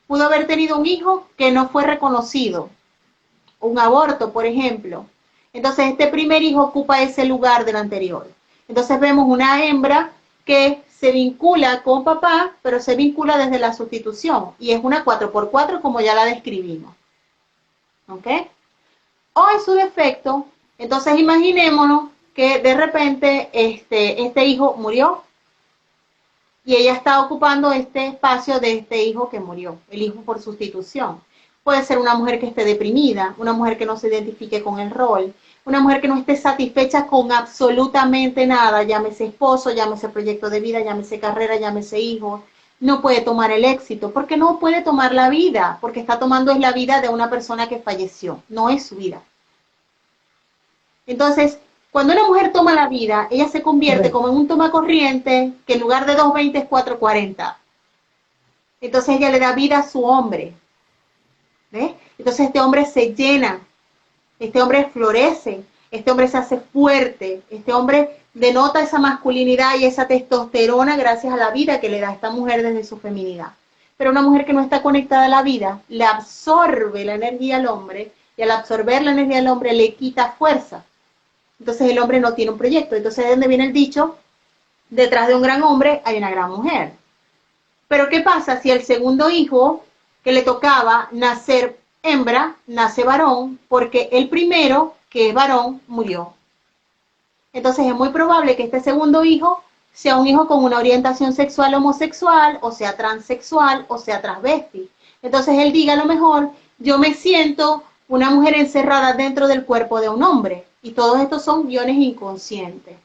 pudo haber tenido un hijo que no fue reconocido. Un aborto, por ejemplo. Entonces, este primer hijo ocupa ese lugar del anterior. Entonces, vemos una hembra que se vincula con papá, pero se vincula desde la sustitución. Y es una 4x4 como ya la describimos. ¿Ok? O en su defecto, entonces imaginémonos que de repente este hijo murió y ella está ocupando este espacio de este hijo que murió, el hijo por sustitución. Puede ser una mujer que esté deprimida, una mujer que no se identifique con el rol, una mujer que no esté satisfecha con absolutamente nada, llámese esposo, llámese proyecto de vida, llámese carrera, llámese hijo, no puede tomar el éxito, porque no puede tomar la vida, porque está tomando es la vida de una persona que falleció, no es su vida. Entonces, cuando una mujer toma la vida, ella se convierte como en un tomacorriente, que en lugar de 220 es 440. Entonces ella le da vida a su hombre. ¿Ves? Entonces este hombre se llena, este hombre florece, este hombre se hace fuerte, este hombre denota esa masculinidad y esa testosterona gracias a la vida que le da esta mujer desde su feminidad. pero una mujer que no está conectada a la vida le absorbe la energía al hombre, y al absorber la energía al hombre le quita fuerza. Entonces el hombre no tiene un proyecto. Entonces, ¿de dónde viene el dicho? Detrás de un gran hombre hay una gran mujer. Pero ¿qué pasa si el segundo hijo que le tocaba nacer hembra, nace varón, porque el primero, que es varón, murió? Entonces es muy probable que este segundo hijo sea un hijo con una orientación sexual homosexual, o sea transexual, o sea transvesti. Entonces él diga a lo mejor, yo me siento una mujer encerrada dentro del cuerpo de un hombre. Y todos estos son guiones inconscientes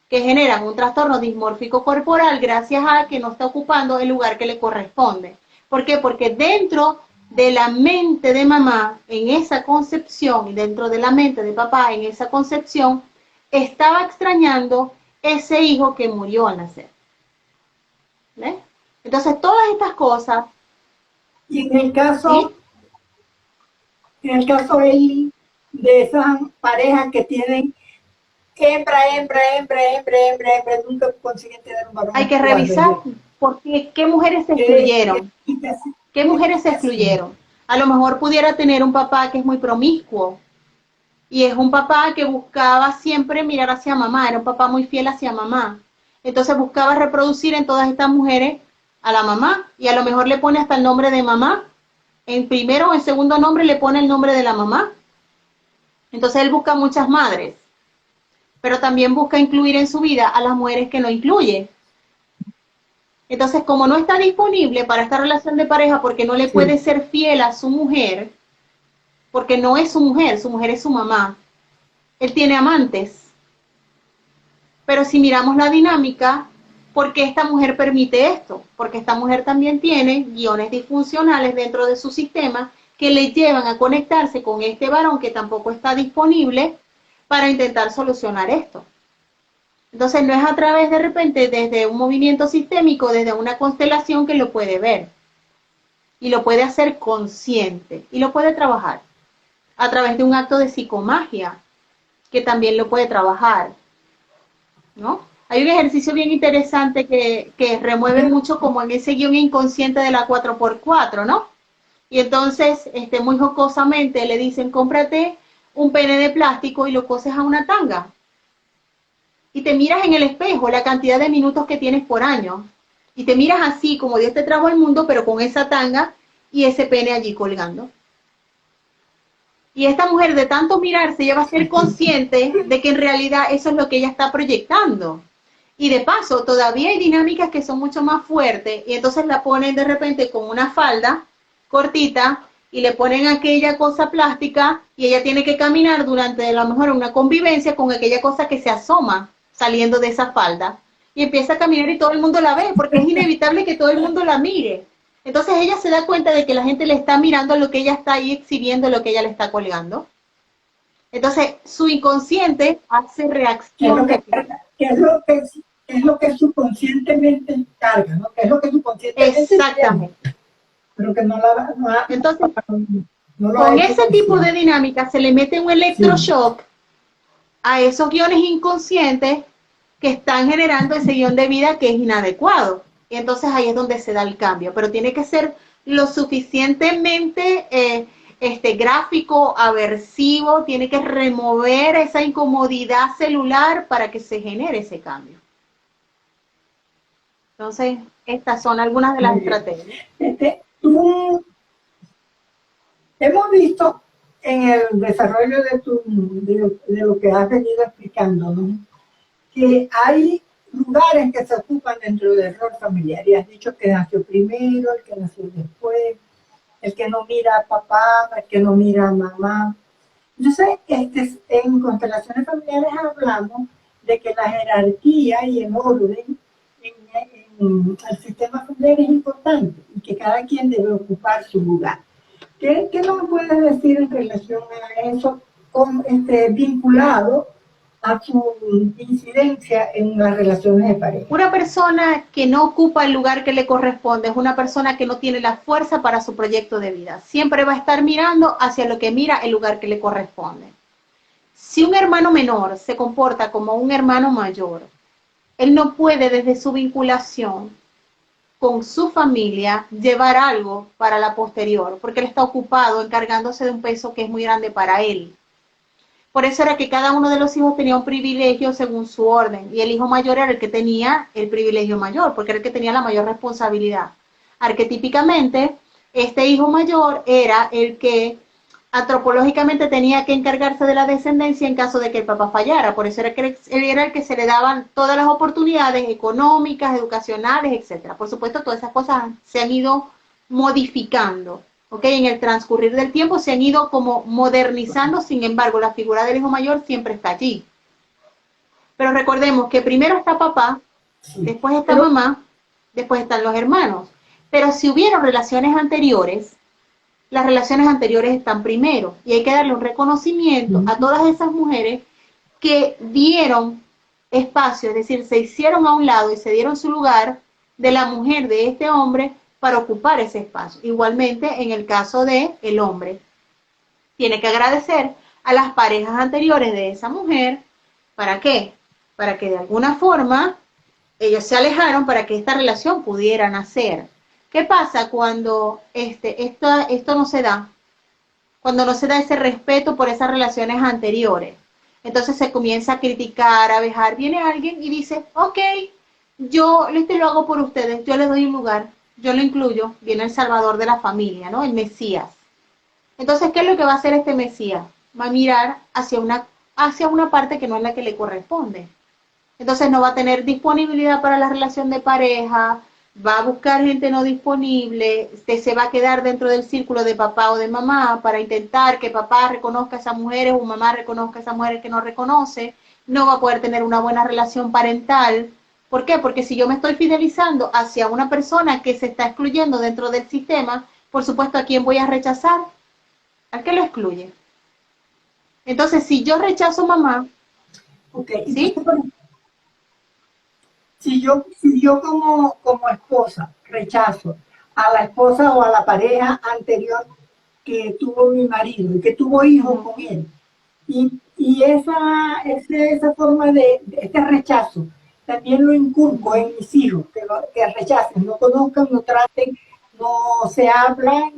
que generan un trastorno dismórfico corporal gracias a que no está ocupando el lugar que le corresponde. ¿Por qué? Porque dentro de la mente de mamá, en esa concepción, y dentro de la mente de papá, en esa concepción, estaba extrañando ese hijo que murió al nacer. ¿Ves? Entonces, todas estas cosas,
Y en el caso,
¿sí?
Eli, de esas parejas que tienen hembra, nunca consiguen tener un varón
Hay que
o al
revisar
revés.
por qué mujeres se
¿Qué
excluyeron.
explicación?
¿Qué
¿Qué
mujeres se
explicación?
excluyeron? A lo mejor pudiera tener un papá que es muy promiscuo, y es un papá que buscaba siempre mirar hacia mamá, era un papá muy fiel hacia mamá. Entonces buscaba reproducir en todas estas mujeres a la mamá, y a lo mejor le pone hasta el nombre de mamá. En primero o en segundo nombre le pone el nombre de la mamá. Entonces él busca muchas madres, pero también busca incluir en su vida a las mujeres que no incluye. Entonces, como no está disponible para esta relación de pareja porque no le
Sí.
puede ser fiel a su mujer, porque no es su mujer es su mamá, él tiene amantes. Pero si miramos la dinámica, ¿por qué esta mujer permite esto? Porque esta mujer también tiene guiones disfuncionales dentro de su sistema que le llevan a conectarse con este varón que tampoco está disponible para intentar solucionar esto. Entonces no es a través de repente desde un movimiento sistémico, desde una constelación que lo puede ver y lo puede hacer consciente y lo puede trabajar a través de un acto de psicomagia que también lo puede trabajar, ¿no? Hay un ejercicio bien interesante que remueve mucho como en ese guión inconsciente de la 4x4, ¿no? Y entonces, muy jocosamente le dicen, cómprate un pene de plástico y lo coses a una tanga. Y te miras en el espejo la cantidad de minutos que tienes por año. Y te miras así como Dios te trajo al mundo, pero con esa tanga y ese pene allí colgando. Y esta mujer de tanto mirarse, ella va a ser consciente de que en realidad eso es lo que ella está proyectando. Y de paso, todavía hay dinámicas que son mucho más fuertes y entonces la ponen de repente con una falda cortita y le ponen aquella cosa plástica y ella tiene que caminar durante a lo mejor una convivencia con aquella cosa que se asoma saliendo de esa falda y empieza a caminar y todo el mundo la ve porque es inevitable que todo el mundo la mire. Entonces ella se da cuenta de que la gente le está mirando lo que ella está ahí exhibiendo, lo que ella le está colgando. Entonces su inconsciente hace
¿Qué es lo
reacción de
que
aquello.
carga? ¿Qué es lo que subconscientemente carga? ¿No? ¿Qué es lo que subconscientemente tiene?
Exactamente.
Pero que
Entonces,
no lo ha
con
hecho
ese tipo de
consciente.
dinámica se le mete un
Sí.
electroshock a esos guiones inconscientes que están generando ese guión de vida que es inadecuado. Y entonces ahí es donde se da el cambio. Pero tiene que ser lo suficientemente gráfico, aversivo, tiene que remover esa incomodidad celular para que se genere ese cambio. Entonces, estas son algunas de las
Muy bien.
estrategias.
Tú hemos visto en el desarrollo de lo que has venido explicando, ¿no? Que hay lugares que se ocupan dentro del rol familiar. Y has dicho que nació primero, el que nació después, el que no mira a papá, el que no mira a mamá. Entonces, en constelaciones familiares hablamos de que la jerarquía y el orden en el sistema familiar es importante y que cada quien debe ocupar su lugar. ¿Qué nos puedes decir en relación a eso vinculado a su incidencia en las relaciones de pareja?
Una persona que no ocupa el lugar que le corresponde es una persona que no tiene la fuerza para su proyecto de vida. Siempre va a estar mirando hacia lo que mira el lugar que le corresponde. Si un hermano menor se comporta como un hermano mayor, él no puede desde su vinculación con su familia llevar algo para la posterior, porque él está ocupado encargándose de un peso que es muy grande para él. Por eso era que cada uno de los hijos tenía un privilegio según su orden, y el hijo mayor era el que tenía el privilegio mayor, porque era el que tenía la mayor responsabilidad. Arquetípicamente, este hijo mayor era el que antropológicamente tenía que encargarse de la descendencia en caso de que el papá fallara. Por eso era que él era el que se le daban todas las oportunidades económicas, educacionales, etcétera. Por supuesto, todas esas cosas se han ido modificando, ¿ok? En el transcurrir del tiempo se han ido como modernizando, sin embargo, la figura del hijo mayor siempre está allí. Pero recordemos que primero está papá,
Sí.
después está mamá, después están los hermanos. Pero si hubieron relaciones anteriores, las relaciones anteriores están primero, y hay que darle un reconocimiento a todas esas mujeres que dieron espacio, es decir, se hicieron a un lado y se dieron su lugar de la mujer de este hombre para ocupar ese espacio. Igualmente, en el caso de el hombre, tiene que agradecer a las parejas anteriores de esa mujer. ¿Para qué? Para que de alguna forma ellos se alejaron para que esta relación pudiera nacer. ¿Qué pasa cuando esto no se da? Cuando no se da ese respeto por esas relaciones anteriores. Entonces se comienza a criticar, a vejar. Viene alguien y dice, ok, yo lo hago por ustedes, yo les doy un lugar, yo lo incluyo. Viene el salvador de la familia, ¿no? El Mesías. Entonces, ¿qué es lo que va a hacer este Mesías? Va a mirar hacia una parte que no es la que le corresponde. Entonces no va a tener disponibilidad para la relación de pareja, va a buscar gente no disponible, se va a quedar dentro del círculo de papá o de mamá para intentar que papá reconozca a esas mujeres o mamá reconozca a esas mujeres que no reconoce, no va a poder tener una buena relación parental. ¿Por qué? Porque si yo me estoy fidelizando hacia una persona que se está excluyendo dentro del sistema, por supuesto, ¿a quién voy a rechazar? Al que lo excluye. Entonces, si yo rechazo mamá,
Okay.
¿sí?
Entonces, si yo como esposa rechazo a la esposa o a la pareja anterior que tuvo mi marido y que tuvo hijos con él, y esa forma de este rechazo también lo inculco en mis hijos, que rechacen, no conozcan, no traten, no se hablan,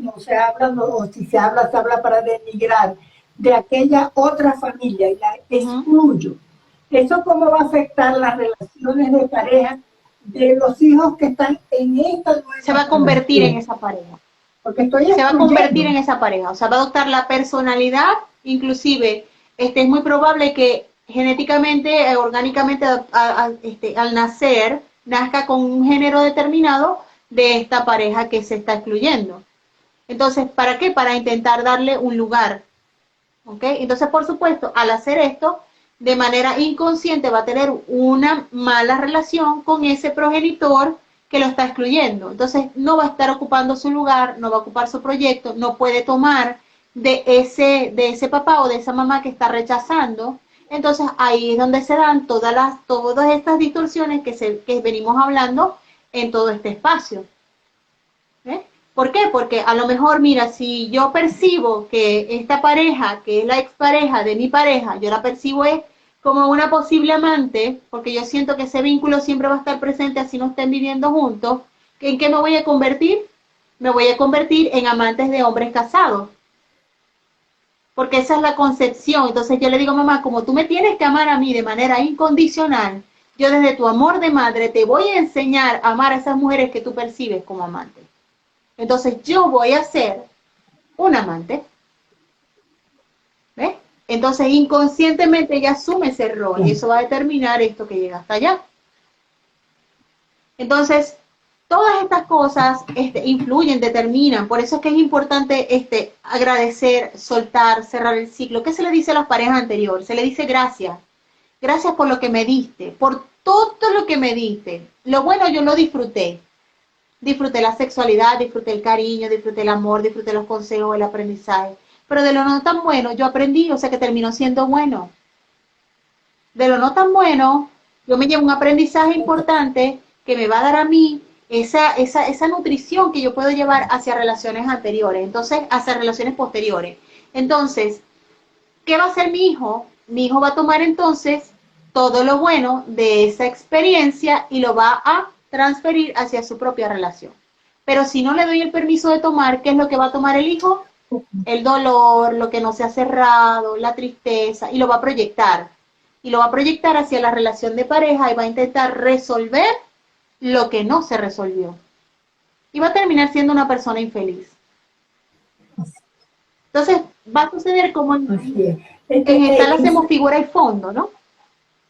o si se habla para denigrar de aquella otra familia y la excluyo. ¿Eso cómo va a afectar las relaciones de pareja de los hijos que están en esta nueva
Se va a convertir en esa pareja.
Porque estoy
Se va a convertir en
excluyendo.
esa pareja, o sea, va a adoptar la personalidad, inclusive, es muy probable que genéticamente, orgánicamente, al nacer, nazca con un género determinado de esta pareja que se está excluyendo. Entonces, ¿para qué? Para intentar darle un lugar, ¿ok? Entonces, por supuesto, al hacer esto, de manera inconsciente va a tener una mala relación con ese progenitor que lo está excluyendo. Entonces no va a estar ocupando su lugar, no va a ocupar su proyecto, no puede tomar de ese papá o de esa mamá que está rechazando. Entonces ahí es donde se dan todas estas distorsiones que venimos hablando en todo este espacio. ¿Eh? ¿Por qué? Porque a lo mejor, mira, si yo percibo que esta pareja, que es la expareja de mi pareja, yo la percibo como una posible amante, porque yo siento que ese vínculo siempre va a estar presente así no estén viviendo juntos, ¿en qué me voy a convertir? Me voy a convertir en amantes de hombres casados. Porque esa es la concepción. Entonces yo le digo, mamá, como tú me tienes que amar a mí de manera incondicional, yo desde tu amor de madre te voy a enseñar a amar a esas mujeres que tú percibes como amantes. Entonces yo voy a ser un amante. ¿Ves? Entonces inconscientemente ella asume ese rol y eso va a determinar esto que llega hasta allá. Entonces, todas estas cosas influyen, determinan. Por eso es que es importante agradecer, soltar, cerrar el ciclo. ¿Qué se le dice a las parejas anteriores? Se le dice gracias. Gracias por lo que me diste, por todo lo que me diste. Lo bueno yo lo disfruté. Disfruté la sexualidad, disfruté el cariño, disfruté el amor, disfruté los consejos, el aprendizaje. Pero de lo no tan bueno yo aprendí, o sea que terminó siendo bueno. De lo no tan bueno, yo me llevo un aprendizaje importante que me va a dar a mí esa nutrición que yo puedo llevar hacia relaciones anteriores, entonces hacia relaciones posteriores. Entonces, ¿qué va a hacer mi hijo? Mi hijo va a tomar entonces todo lo bueno de esa experiencia y lo va a transferir hacia su propia relación. Pero si no le doy el permiso de tomar, ¿qué es lo que va a tomar el hijo? El dolor, lo que no se ha cerrado, la tristeza, y lo va a proyectar. Y lo va a proyectar hacia la relación de pareja y va a intentar resolver lo que no se resolvió. Y va a terminar siendo una persona infeliz. Entonces, va a suceder como
Así es.
en gestal hacemos figura y fondo, ¿no?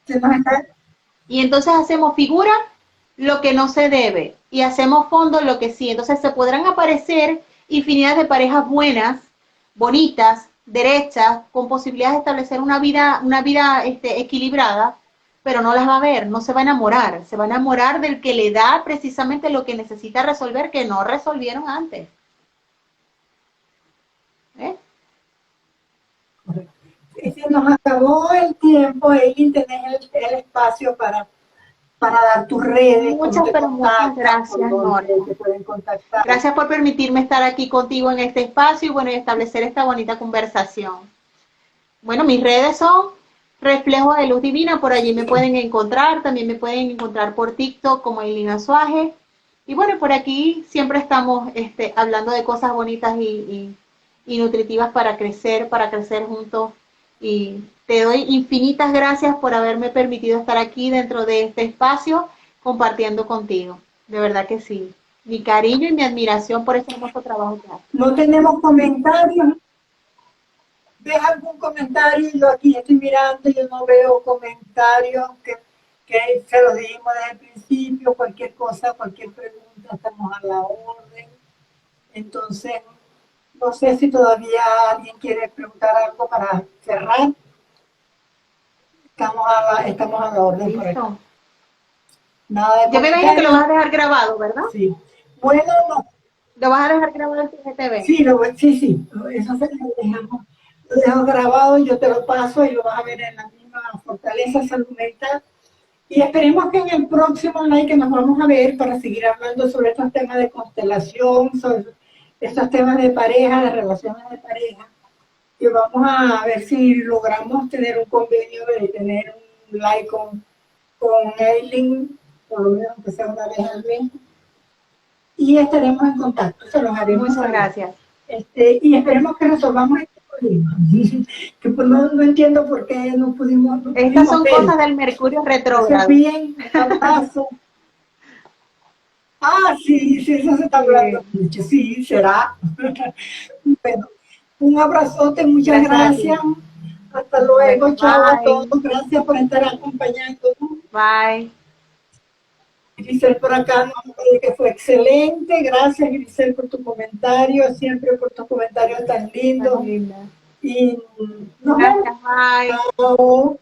Se nos está...
Y entonces hacemos figura lo que no se debe y hacemos fondo lo que sí. Entonces se podrán aparecer infinidad de parejas buenas, bonitas, derechas, con posibilidades de establecer una vida equilibrada, pero no las va a ver, no se va a enamorar del que le da precisamente lo que necesita resolver que no resolvieron antes. ¿Eh?
Se nos acabó el tiempo, Eileen, tenés el espacio para dar tus redes,
Muchas gracias, Norma.
Te pueden contactar.
Gracias por permitirme estar aquí contigo en este espacio y bueno, y establecer esta bonita conversación. Bueno, mis redes son Reflejo de Luz Divina, por allí me pueden encontrar, también me pueden encontrar por TikTok como Eileen Azuaje. Y bueno, por aquí siempre estamos hablando de cosas bonitas y nutritivas para crecer juntos. Y te doy infinitas gracias por haberme permitido estar aquí dentro de este espacio compartiendo contigo. De verdad que sí. Mi cariño y mi admiración por ese hermoso trabajo que haces.
No tenemos comentarios. ¿Ves algún comentario? Yo aquí estoy mirando, yo no veo comentarios que se los dijimos desde el principio, cualquier cosa, cualquier pregunta, estamos a la orden. Entonces, no sé si todavía alguien quiere preguntar algo para cerrar. Estamos a la orden por aquí. Nada de
yo me imagino que lo vas a dejar grabado, ¿verdad?
Sí. Bueno, no.
¿Lo vas a dejar grabado en CGTV?
Sí. Eso se lo dejo grabado, yo te lo paso y lo vas a ver en la misma Fortaleza Salud Mental. Y esperemos que en el próximo live que nos vamos a ver para seguir hablando sobre estos temas de constelación, sobre estos temas de pareja, de relaciones de pareja, y vamos a ver si logramos tener un convenio de tener un live con Eileen, por lo menos que sea una vez al mes. Y estaremos en contacto, se los haremos.
Muchas gracias.
Y esperemos que resolvamos este problema. Que pues no entiendo por qué no pudimos.
Estas son cosas del Mercurio retrógrado.
Bien, un abrazo. Sí, eso se está hablando mucho. Sí, será. Bueno, un abrazote, muchas gracias. Hasta luego, chao a todos. Gracias por estar acompañándonos.
Bye.
Grisel por acá nos dice que fue excelente. Gracias, Grisel, por tu comentario, siempre por tus comentarios tan lindos. Y nos vemos.
Gracias, bye.
Chao.